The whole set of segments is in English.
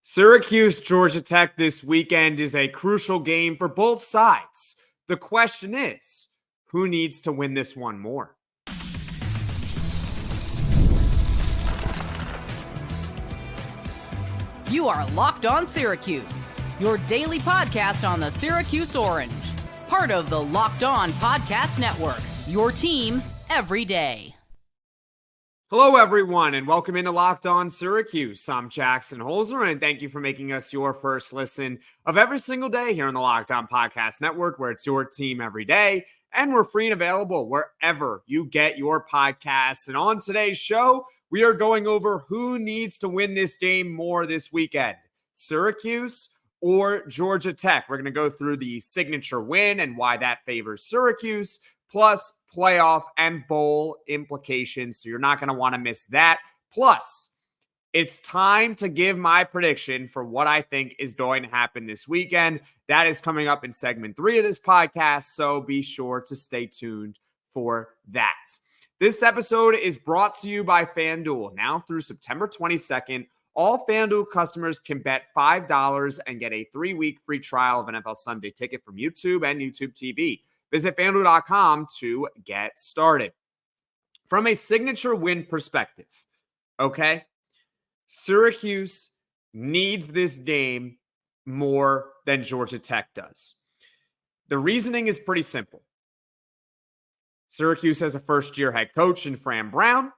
Syracuse, Georgia Tech this weekend is a crucial game for both sides. The question is, who needs to win this one more? You are Locked On Syracuse, your daily podcast on the Syracuse Orange. Part of the Locked On Podcast Network, your team every day. Hello, everyone, and welcome into Locked On Syracuse. I'm Jackson Holzer, and thank you for making us your first listen of every single day here on the Locked On Podcast Network, where it's your team every day, and we're free and available wherever you get your podcasts. And on today's show, we are going over who needs to win this game more this weekend, Syracuse or Georgia Tech. We're going to go through the signature win and why that favors Syracuse, plus playoff and bowl implications. So you're not going to want to miss that. Plus, it's time to give my prediction for what I think is going to happen this weekend. That is coming up in segment 3 of this podcast, so be sure to stay tuned for that. This episode is brought to you by FanDuel. Now through September 22nd, all FanDuel customers can bet $5 and get a 3-week free trial of NFL Sunday Ticket from YouTube and YouTube TV. Visit FanDuel.com to get started. From a signature win perspective, okay, Syracuse needs this game more than Georgia Tech does. The reasoning is pretty simple. Syracuse has a first-year head coach in Fran Brown,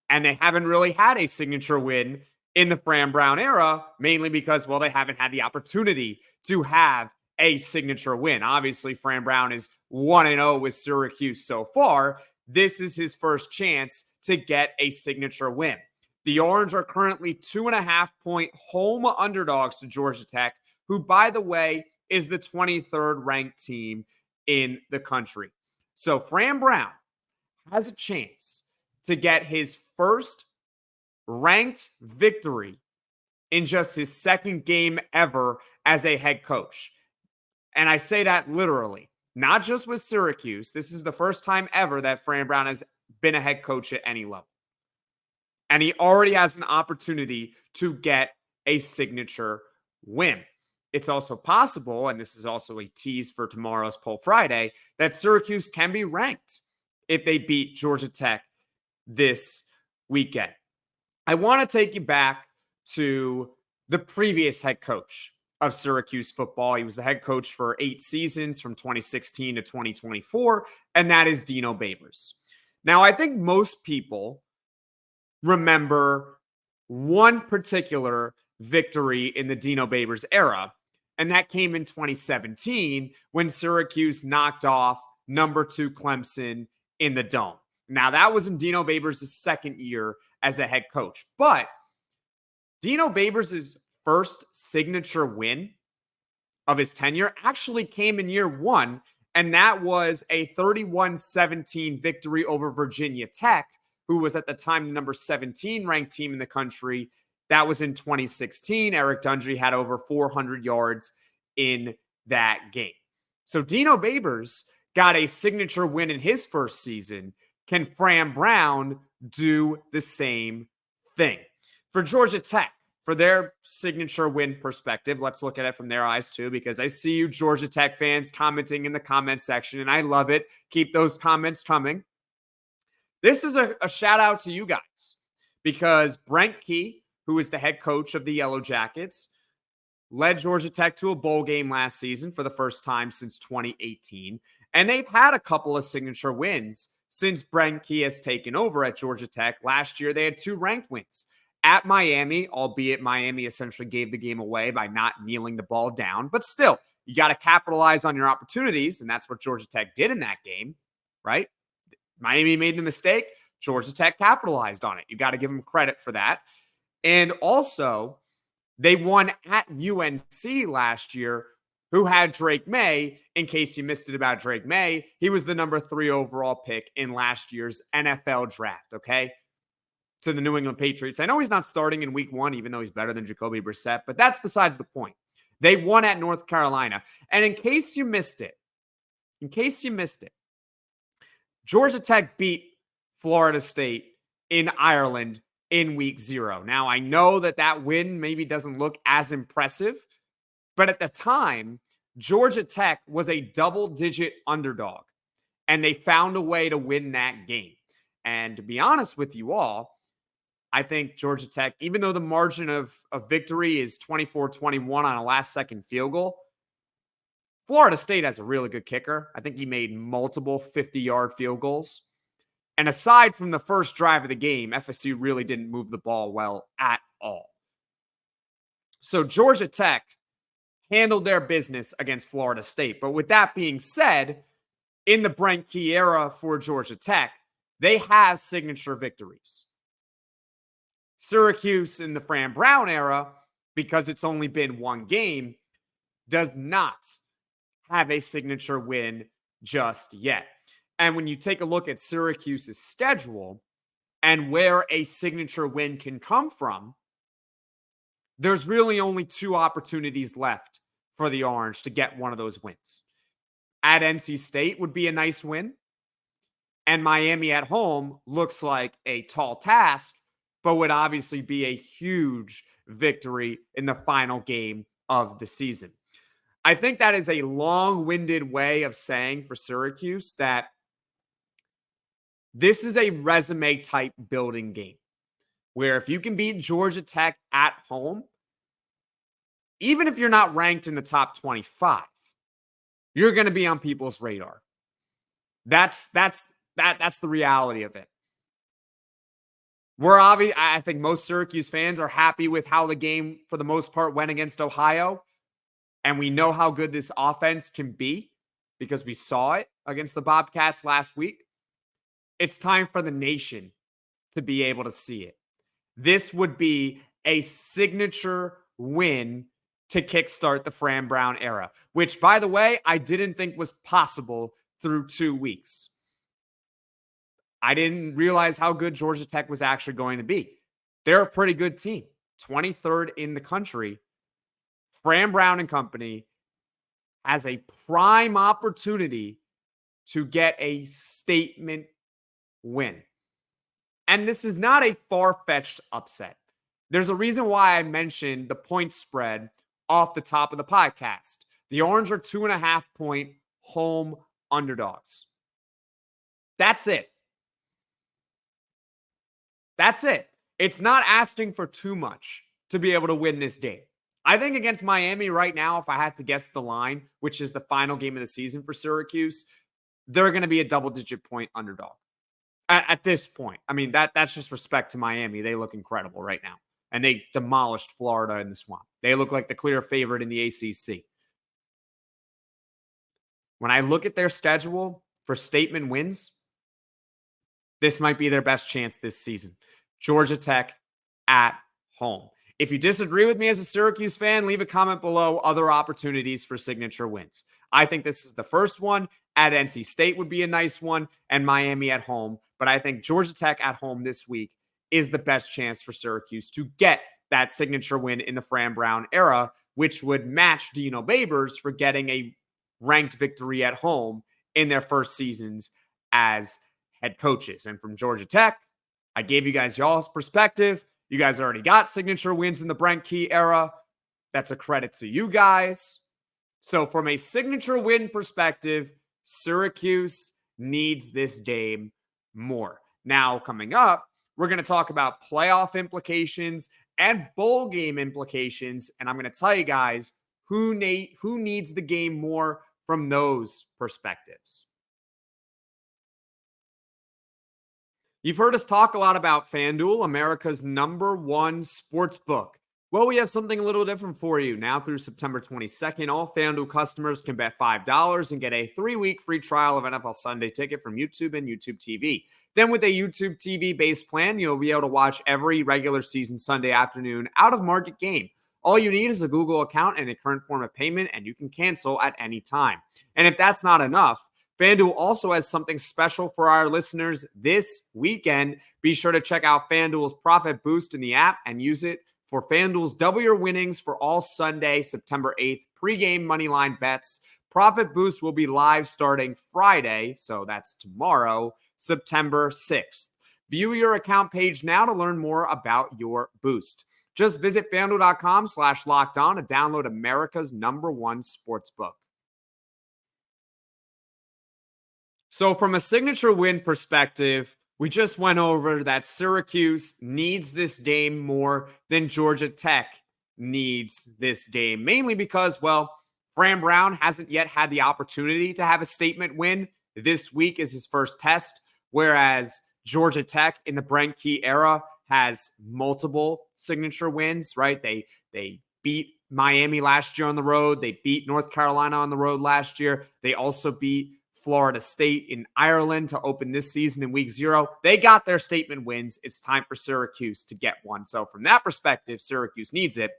and they haven't really had a signature win in the Fran Brown era, mainly because, well, they haven't had the opportunity to have a signature win. Obviously, Fran Brown is 1-0 with Syracuse so far. This is his first chance to get a signature win. The Orange are currently 2.5-point home underdogs to Georgia Tech, who, by the way, is the 23rd ranked team in the country. So Fran Brown has a chance to get his first ranked victory in just his second game ever as a head coach. And I say that literally, not just with Syracuse. This is the first time ever that Fran Brown has been a head coach at any level. And he already has an opportunity to get a signature win. It's also possible, and this is also a tease for tomorrow's Poll Friday, that Syracuse can be ranked if they beat Georgia Tech this weekend. I want to take you back to the previous head coach of Syracuse football. He was the head coach for 8 seasons from 2016 to 2024, and that is Dino Babers. Now, I think most people remember one particular victory in the Dino Babers era, and that came in 2017 when Syracuse knocked off number 2 Clemson in the Dome. Now, that was in Dino Babers' second year as a head coach, but Dino Babers' first signature win of his tenure actually came in year 1, and that was a 31-17 victory over Virginia Tech, who was at the time the number 17 ranked team in the country. That was in 2016. Eric Dungey had over 400 yards in that game. So Dino Babers got a signature win in his first season. Can Fran Brown do the same thing? For Georgia Tech, for their signature win perspective, let's look at it from their eyes too, because I see you Georgia Tech fans commenting in the comment section, and I love it. Keep those comments coming. This is a shout out to you guys, because Brent Key, who is the head coach of the Yellow Jackets, led Georgia Tech to a bowl game last season for the first time since 2018. And they've had a couple of signature wins since Brent Key has taken over at Georgia Tech. Last year, they had 2 ranked wins at Miami, albeit Miami essentially gave the game away by not kneeling the ball down. But still, you got to capitalize on your opportunities, and that's what Georgia Tech did in that game, right? Miami made the mistake. Georgia Tech capitalized on it. You got to give them credit for that. And also, they won at UNC last year, who had Drake May. In case you missed it about Drake May, he was the number 3 overall pick in last year's NFL draft, okay? To the New England Patriots. I know he's not starting in week 1, even though he's better than Jacoby Brissett, but that's besides the point. They won at North Carolina. And in case you missed it, Georgia Tech beat Florida State in Ireland in week 0. Now, I know that win maybe doesn't look as impressive, but at the time, Georgia Tech was a double-digit underdog, and they found a way to win that game. And to be honest with you all, I think Georgia Tech, even though the margin of victory is 24-21 on a last-second field goal, Florida State has a really good kicker. I think he made multiple 50-yard field goals. And aside from the first drive of the game, FSU really didn't move the ball well at all. So Georgia Tech handled their business against Florida State. But with that being said, in the Brent Key era for Georgia Tech, they have signature victories. Syracuse in the Fran Brown era, because it's only been one game, does not have a signature win just yet. And when you take a look at Syracuse's schedule and where a signature win can come from, there's really only 2 opportunities left for the Orange to get one of those wins. At NC State would be a nice win, and Miami at home looks like a tall task, but would obviously be a huge victory in the final game of the season. I think that is a long-winded way of saying for Syracuse that this is a resume-type building game, where if you can beat Georgia Tech at home, even if you're not ranked in the top 25, you're going to be on people's radar. That's the reality of it. I think most Syracuse fans are happy with how the game, for the most part, went against Ohio. And we know how good this offense can be because we saw it against the Bobcats last week. It's time for the nation to be able to see it. This would be a signature win to kickstart the Fran Brown era, which, by the way, I didn't think was possible through 2 weeks. I didn't realize how good Georgia Tech was actually going to be. They're a pretty good team, 23rd in the country. Fran Brown and company has a prime opportunity to get a statement win. And this is not a far-fetched upset. There's a reason why I mentioned the point spread off the top of the podcast. The Orange are 2.5-point home underdogs. That's it. That's it. It's not asking for too much to be able to win this game. I think against Miami right now, if I had to guess the line, which is the final game of the season for Syracuse, they're going to be a double-digit point underdog. At this point. I mean, that's just respect to Miami. They look incredible right now. And they demolished Florida in the Swamp. They look like the clear favorite in the ACC. When I look at their schedule for statement wins, this might be their best chance this season. Georgia Tech at home. If you disagree with me as a Syracuse fan, leave a comment below other opportunities for signature wins. I think this is the first one. At NC State would be a nice one, and Miami at home. But I think Georgia Tech at home this week is the best chance for Syracuse to get that signature win in the Fran Brown era, which would match Dino Babers for getting a ranked victory at home in their first seasons as head coaches. And from Georgia Tech, I gave you guys y'all's perspective. You guys already got signature wins in the Brent Key era. That's a credit to you guys. So from a signature win perspective, Syracuse needs this game more. Now, coming up, we're going to talk about playoff implications and bowl game implications. And I'm going to tell you guys who needs the game more from those perspectives. You've heard us talk a lot about FanDuel, America's #1 sports book. Well, we have something a little different for you. Now through September 22nd, all FanDuel customers can bet $5 and get a 3-week free trial of NFL Sunday Ticket from YouTube and YouTube TV. Then with a YouTube TV-based plan, you'll be able to watch every regular season Sunday afternoon out-of-market game. All you need is a Google account and a current form of payment, and you can cancel at any time. And if that's not enough, FanDuel also has something special for our listeners this weekend. Be sure to check out FanDuel's Profit Boost in the app and use it for FanDuel's double your winnings for all Sunday, September 8th, pregame moneyline bets. Profit Boost will be live starting Friday, so that's tomorrow, September 6th. View your account page now to learn more about your boost. Just visit fanduel.com/lockedon to download America's #1 sportsbook. So from a signature win perspective, we just went over that Syracuse needs this game more than Georgia Tech needs this game, mainly because, well, Fran Brown hasn't yet had the opportunity to have a statement win. This week is his first test, whereas Georgia Tech in the Brent Key era has multiple signature wins, right? They beat Miami last year on the road. They beat North Carolina on the road last year. They also beat Florida State in Ireland to open this season in week 0. They got their statement wins. It's time for Syracuse to get one. So from that perspective, Syracuse needs it.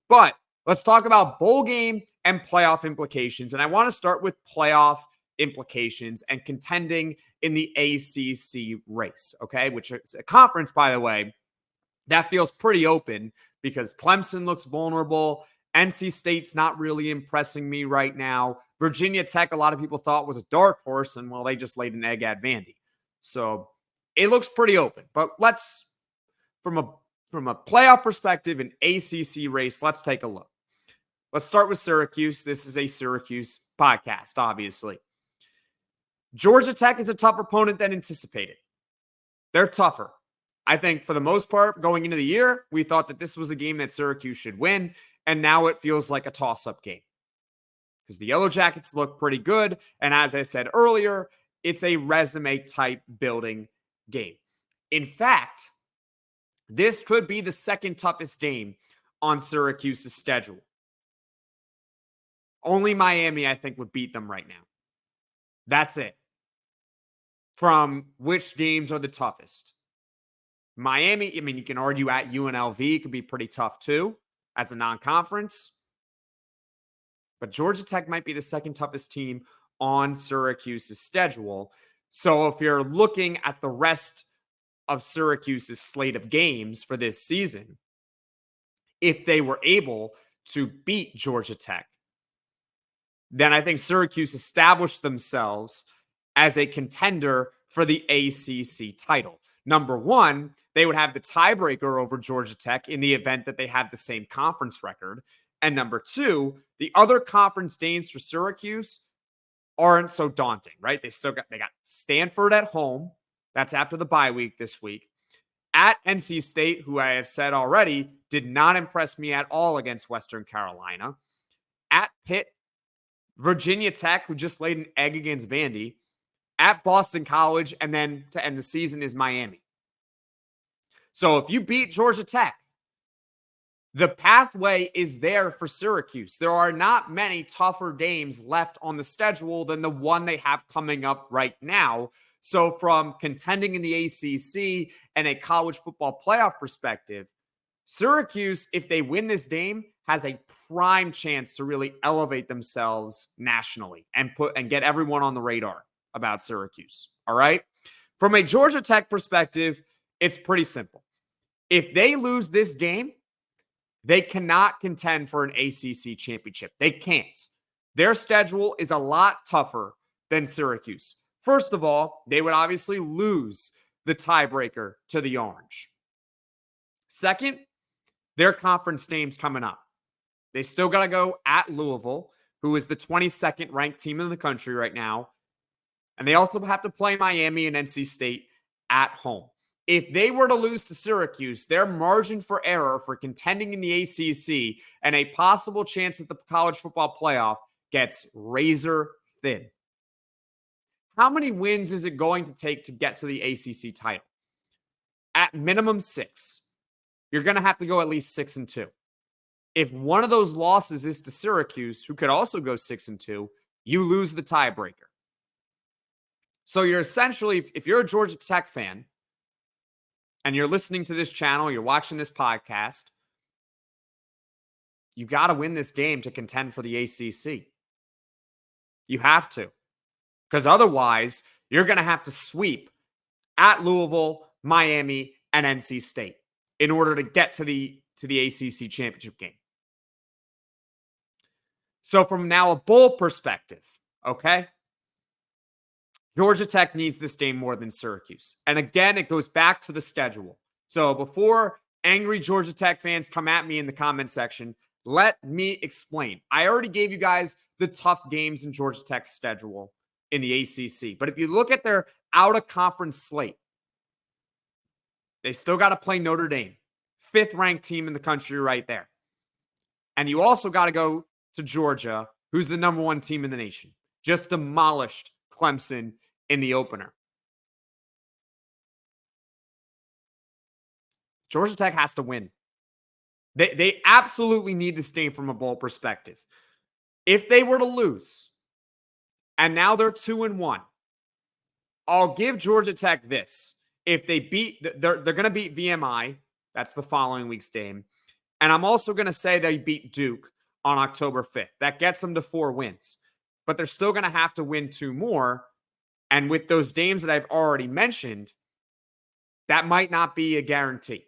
But let's talk about bowl game and playoff implications. And I want to start with playoff implications and contending in the ACC race, okay? Which is a conference, by the way, that feels pretty open because Clemson looks vulnerable. NC State's not really impressing me right now. Virginia Tech, a lot of people thought was a dark horse, and well, they just laid an egg at Vandy. So it looks pretty open. But let's, from a playoff perspective, an ACC race, let's take a look. Let's start with Syracuse. This is a Syracuse podcast, obviously. Georgia Tech is a tougher opponent than anticipated. They're tougher. I think for the most part, going into the year, we thought that this was a game that Syracuse should win, and now it feels like a toss-up game because the Yellow Jackets look pretty good, and as I said earlier, it's a resume-type building game. In fact, this could be the second toughest game on Syracuse's schedule. Only Miami, I think, would beat them right now. That's it. From which games are the toughest? Miami, I mean, you can argue at UNLV could be pretty tough too as a non-conference. But Georgia Tech might be the second toughest team on Syracuse's schedule. So if you're looking at the rest of Syracuse's slate of games for this season, if they were able to beat Georgia Tech, then I think Syracuse established themselves as a contender for the ACC title. Number one, they would have the tiebreaker over Georgia Tech in the event that they have the same conference record. And number two, the other conference games for Syracuse aren't so daunting, right? They got Stanford at home. That's after the bye week this week. At NC State, who I have said already, did not impress me at all against Western Carolina. At Pitt, Virginia Tech, who just laid an egg against Vandy. At Boston College, and then to end the season is Miami. So if you beat Georgia Tech, the pathway is there for Syracuse. There are not many tougher games left on the schedule than the one they have coming up right now. So from contending in the ACC and a college football playoff perspective, Syracuse, if they win this game, has a prime chance to really elevate themselves nationally and get everyone on the radar about Syracuse. All right. From a Georgia Tech perspective, it's pretty simple. If they lose this game, they cannot contend for an ACC championship. They can't. Their schedule is a lot tougher than Syracuse. First of all, they would obviously lose the tiebreaker to the Orange. Second, their conference games coming up. They still got to go at Louisville, who is the 22nd ranked team in the country right now. And they also have to play Miami and NC State at home. If they were to lose to Syracuse, their margin for error for contending in the ACC and a possible chance at the college football playoff gets razor thin. How many wins is it going to take to get to the ACC title? At minimum 6. You're going to have to go at least 6-2. If one of those losses is to Syracuse, who could also go 6-2, you lose the tiebreaker. So you're essentially, if you're a Georgia Tech fan and you're listening to this channel, you're watching this podcast, you got to win this game to contend for the ACC. You have to. Because otherwise, you're going to have to sweep at Louisville, Miami, and NC State in order to get to the ACC championship game. So from now a bowl perspective, okay? Georgia Tech needs this game more than Syracuse. And again, it goes back to the schedule. So before angry Georgia Tech fans come at me in the comment section, let me explain. I already gave you guys the tough games in Georgia Tech's schedule in the ACC. But if you look at their out-of-conference slate, they still got to play Notre Dame, 5th-ranked team in the country right there. And you also got to go to Georgia, who's the number 1 team in the nation. Just demolished Clemson in the opener. Georgia Tech has to win. They absolutely need this game from a bowl perspective. If they were to lose, and now they're 2-1, I'll give Georgia Tech this. If they beat, they're going to beat VMI. That's the following week's game. And I'm also going to say they beat Duke on October 5th. That gets them to 4 wins. But they're still going to have to win 2 more. And with those games that I've already mentioned, that might not be a guarantee.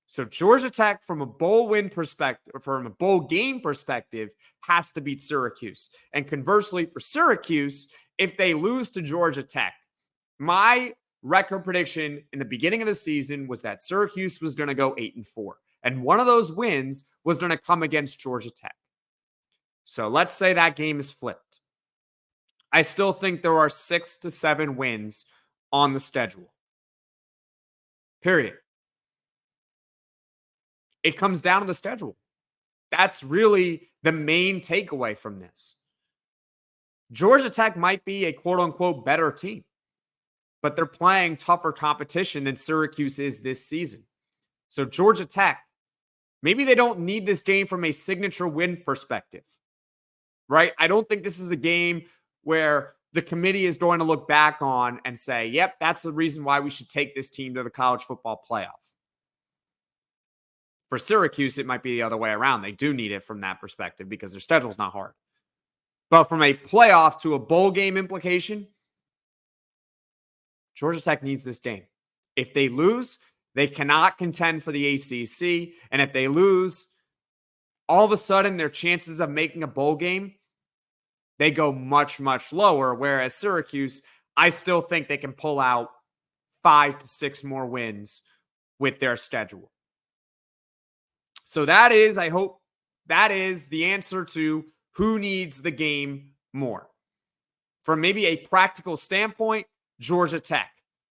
So Georgia Tech, from a bowl win perspective, from a bowl game perspective, has to beat Syracuse. And conversely, for Syracuse, if they lose to Georgia Tech, my record prediction in the beginning of the season was that Syracuse was going to go 8-4. And one of those wins was going to come against Georgia Tech. So let's say that game is flipped. I still think there are 6 to 7 wins on the schedule. Period. It comes down to the schedule. That's really the main takeaway from this. Georgia Tech might be a quote-unquote better team, but they're playing tougher competition than Syracuse is this season. So Georgia Tech, maybe they don't need this game from a signature win perspective, right? I don't think this is a game where the committee is going to look back on and say, yep, that's the reason why we should take this team to the college football playoff. For Syracuse, it might be the other way around. They do need it from that perspective because their schedule's not hard. But from a playoff to a bowl game implication, Georgia Tech needs this game. If they lose, they cannot contend for the ACC. And if they lose, all of a sudden their chances of making a bowl game, they go much, much lower. Whereas Syracuse, I still think they can pull out 5 to 6 more wins with their schedule. So that is, I hope, that is the answer to who needs the game more. From maybe a practical standpoint, Georgia Tech.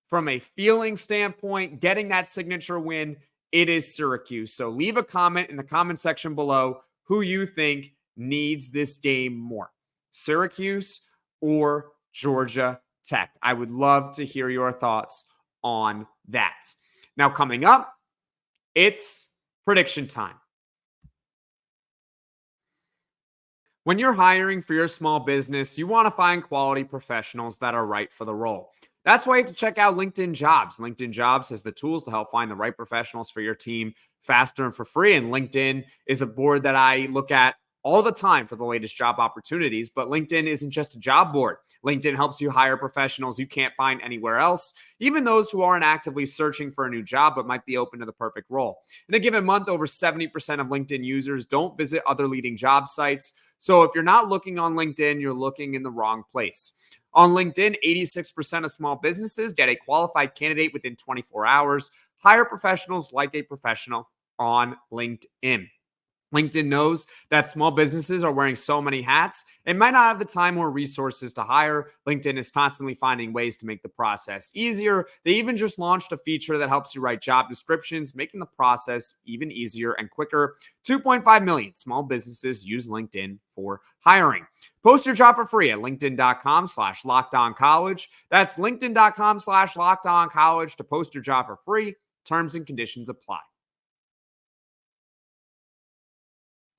From a feeling standpoint, getting that signature win, it is Syracuse. So leave a comment in the comment section below who you think needs this game more, Syracuse or Georgia Tech. I would love to hear your thoughts on that. Now, coming up, it's prediction time. When you're hiring for your small business, you want to find quality professionals that are right for the role. That's why you have to check out LinkedIn Jobs. LinkedIn Jobs has the tools to help find the right professionals for your team faster and for free. And LinkedIn is a board that I look at all the time for the latest job opportunities. But LinkedIn isn't just a job board. LinkedIn helps you hire professionals you can't find anywhere else, even those who aren't actively searching for a new job but might be open to the perfect role. In a given month, over 70% of LinkedIn users don't visit other leading job sites. So if you're not looking on LinkedIn, you're looking in the wrong place. On LinkedIn, 86% of small businesses get a qualified candidate within 24 hours. Hire professionals like a professional on LinkedIn. LinkedIn knows that small businesses are wearing so many hats and might not have the time or resources to hire. LinkedIn is constantly finding ways to make the process easier. They even just launched a feature that helps you write job descriptions, making the process even easier and quicker. 2.5 million small businesses use LinkedIn for hiring. Post your job for free at linkedin.com/lockedoncollege. That's linkedin.com/lockedoncollege to post your job for free. Terms and conditions apply.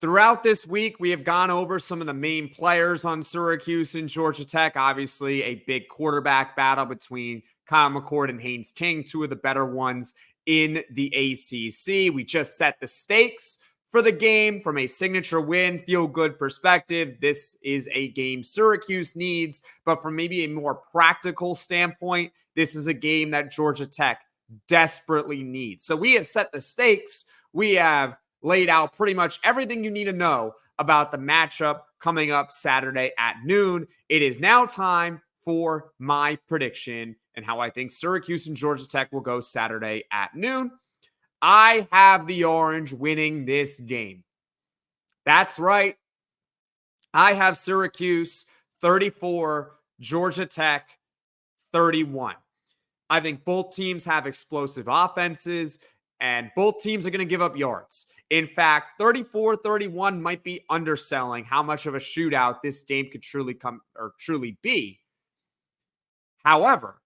Throughout this week, we have gone over some of the main players on Syracuse and Georgia Tech. Obviously, a big quarterback battle between Kyle McCord and Haynes King, two of the better ones in the ACC. We just set the stakes for the game from a signature win, feel-good perspective. This is a game Syracuse needs, but from maybe a more practical standpoint, this is a game that Georgia Tech desperately needs. So we have set the stakes. We have laid out pretty much everything you need to know about the matchup coming up Saturday at noon. It is now time for my prediction and how I think Syracuse and Georgia Tech will go Saturday at noon. I have the Orange winning this game. That's right. I have Syracuse 34, Georgia Tech 31. I think both teams have explosive offenses, and both teams are going to give up yards. In fact, 34-31 might be underselling how much of a shootout this game could truly be. However,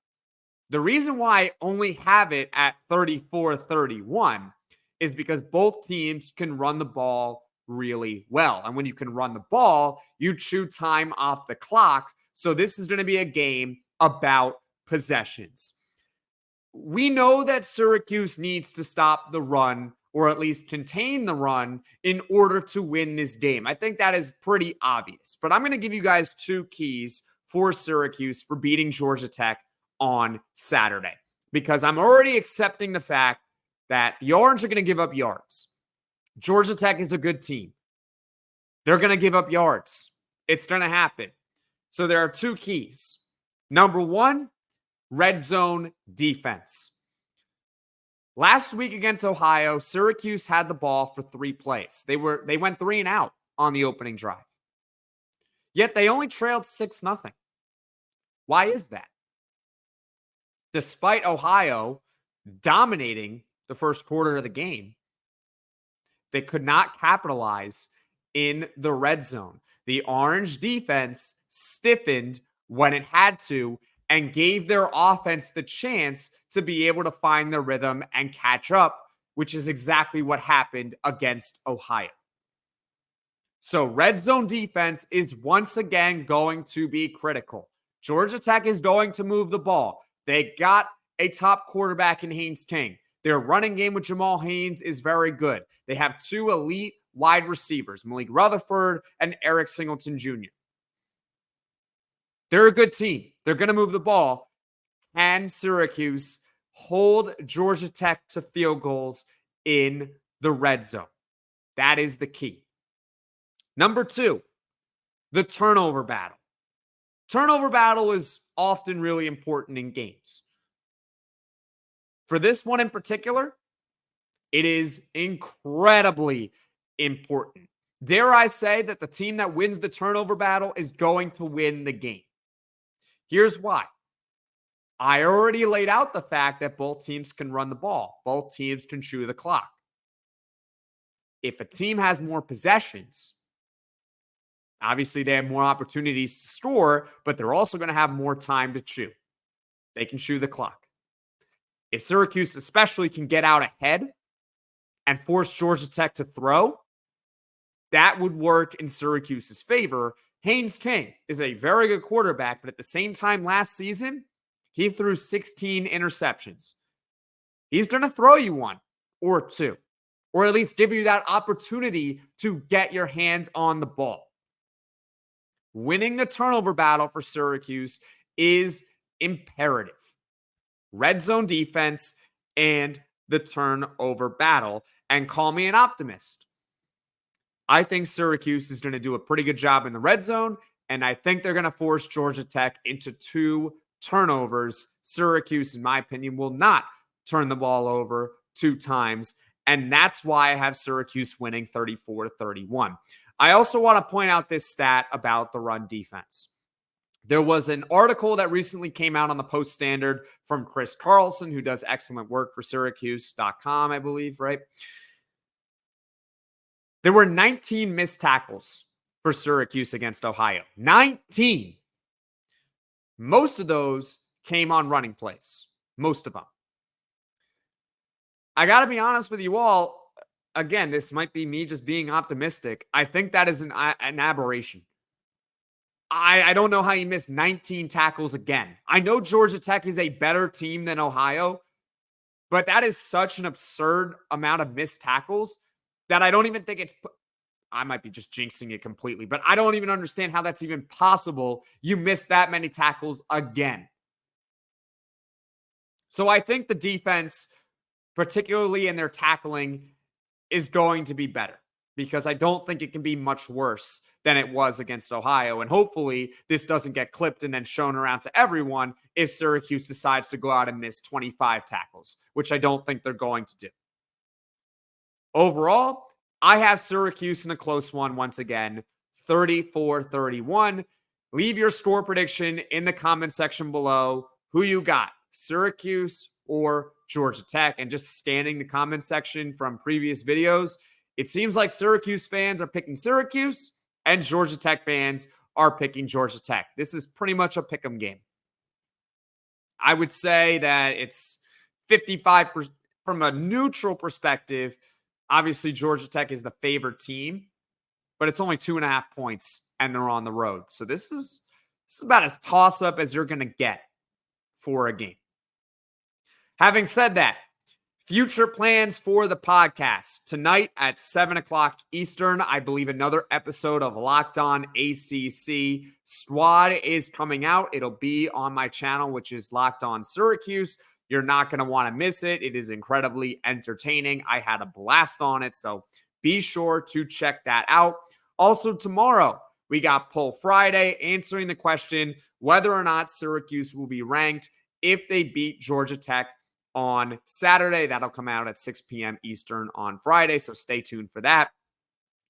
the reason why I only have it at 34-31 is because both teams can run the ball really well. And when you can run the ball, you chew time off the clock. So this is going to be a game about possessions. We know that Syracuse needs to stop the run, or at least contain the run, in order to win this game. I think that is pretty obvious. But I'm going to give you guys two keys for Syracuse for beating Georgia Tech on Saturday, because I'm already accepting the fact that the Orange are going to give up yards. Georgia Tech is a good team. They're going to give up yards. It's going to happen. So there are two keys. Number one, red zone defense. Last week against Ohio, Syracuse had the ball for 3 plays. They went 3 and out on the opening drive. Yet they only trailed 6-0. Why is that? Despite Ohio dominating the first quarter of the game, they could not capitalize in the red zone. The Orange defense stiffened when it had to and gave their offense the chance to be able to find their rhythm and catch up, which is exactly what happened against Ohio. So red zone defense is once again going to be critical. Georgia Tech is going to move the ball. They got a top quarterback in Haynes King. Their running game with Jamal Haynes is very good. They have 2 elite wide receivers, Malik Rutherford and Eric Singleton Jr. They're a good team. They're going to move the ball. Can Syracuse hold Georgia Tech to field goals in the red zone? That is the key. Number 2, the turnover battle. Turnover battle is often really important in games. For this one in particular, it is incredibly important. Dare I say that the team that wins the turnover battle is going to win the game. Here's why. I already laid out the fact that both teams can run the ball. Both teams can chew the clock. If a team has more possessions, obviously they have more opportunities to score, but they're also going to have more time to chew. They can chew the clock. If Syracuse especially can get out ahead and force Georgia Tech to throw, that would work in Syracuse's favor. Haynes King is a very good quarterback, but at the same time last season, he threw 16 interceptions. He's going to throw you 1 or 2, or at least give you that opportunity to get your hands on the ball. Winning the turnover battle for Syracuse is imperative. Red zone defense and the turnover battle. And call me an optimist. I think Syracuse is going to do a pretty good job in the red zone, and I think they're going to force Georgia Tech into 2 turnovers. Syracuse, in my opinion, will not turn the ball over 2 times, and that's why I have Syracuse winning 34-31. I also want to point out this stat about the run defense. There was an article that recently came out on the Post Standard from Chris Carlson, who does excellent work for Syracuse.com, I believe, right? There were 19 missed tackles for Syracuse against Ohio. 19. Most of those came on running plays. Most of them. I got to be honest with you all. Again, this might be me just being optimistic. I think that is an aberration. I don't know how you miss 19 tackles again. I know Georgia Tech is a better team than Ohio, but that is such an absurd amount of missed tackles that I don't even think I might be just jinxing it completely, but I don't even understand how that's even possible. You miss that many tackles again. So I think the defense, particularly in their tackling, is going to be better, because I don't think it can be much worse than it was against Ohio. And hopefully this doesn't get clipped and then shown around to everyone if Syracuse decides to go out and miss 25 tackles, which I don't think they're going to do. Overall, I have Syracuse in a close one once again, 34-31. Leave your score prediction in the comment section below. Who you got, Syracuse or Georgia Tech? And just scanning the comment section from previous videos, it seems like Syracuse fans are picking Syracuse and Georgia Tech fans are picking Georgia Tech. This is pretty much a pick'em game. I would say that it's 55% from a neutral perspective. Obviously, Georgia Tech is the favored team, but it's only 2.5 points and they're on the road. So this is about as toss-up as you're going to get for a game. Having said that, future plans for the podcast. Tonight at 7 o'clock Eastern, I believe another episode of Locked On ACC Squad is coming out. It'll be on my channel, which is Locked On Syracuse. You're not going to want to miss it. It is incredibly entertaining. I had a blast on it, so be sure to check that out. Also tomorrow, we got Poll Friday, answering the question whether or not Syracuse will be ranked if they beat Georgia Tech on Saturday. That'll come out at 6 p.m. Eastern on Friday, so stay tuned for that.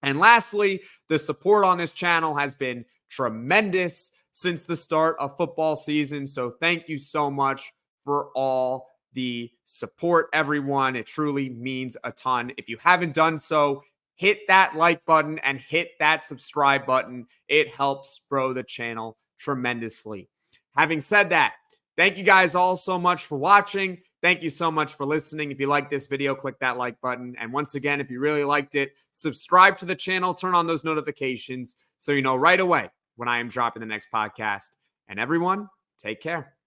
And lastly, the support on this channel has been tremendous since the start of football season, so thank you so much for all the support, everyone. It truly means a ton. If you haven't done so, hit that like button and hit that subscribe button. It helps grow the channel tremendously. Having said that, thank you guys all so much for watching. Thank you so much for listening. If you like this video, click that like button. And once again, if you really liked it, subscribe to the channel, turn on those notifications so you know right away when I am dropping the next podcast. And everyone, take care.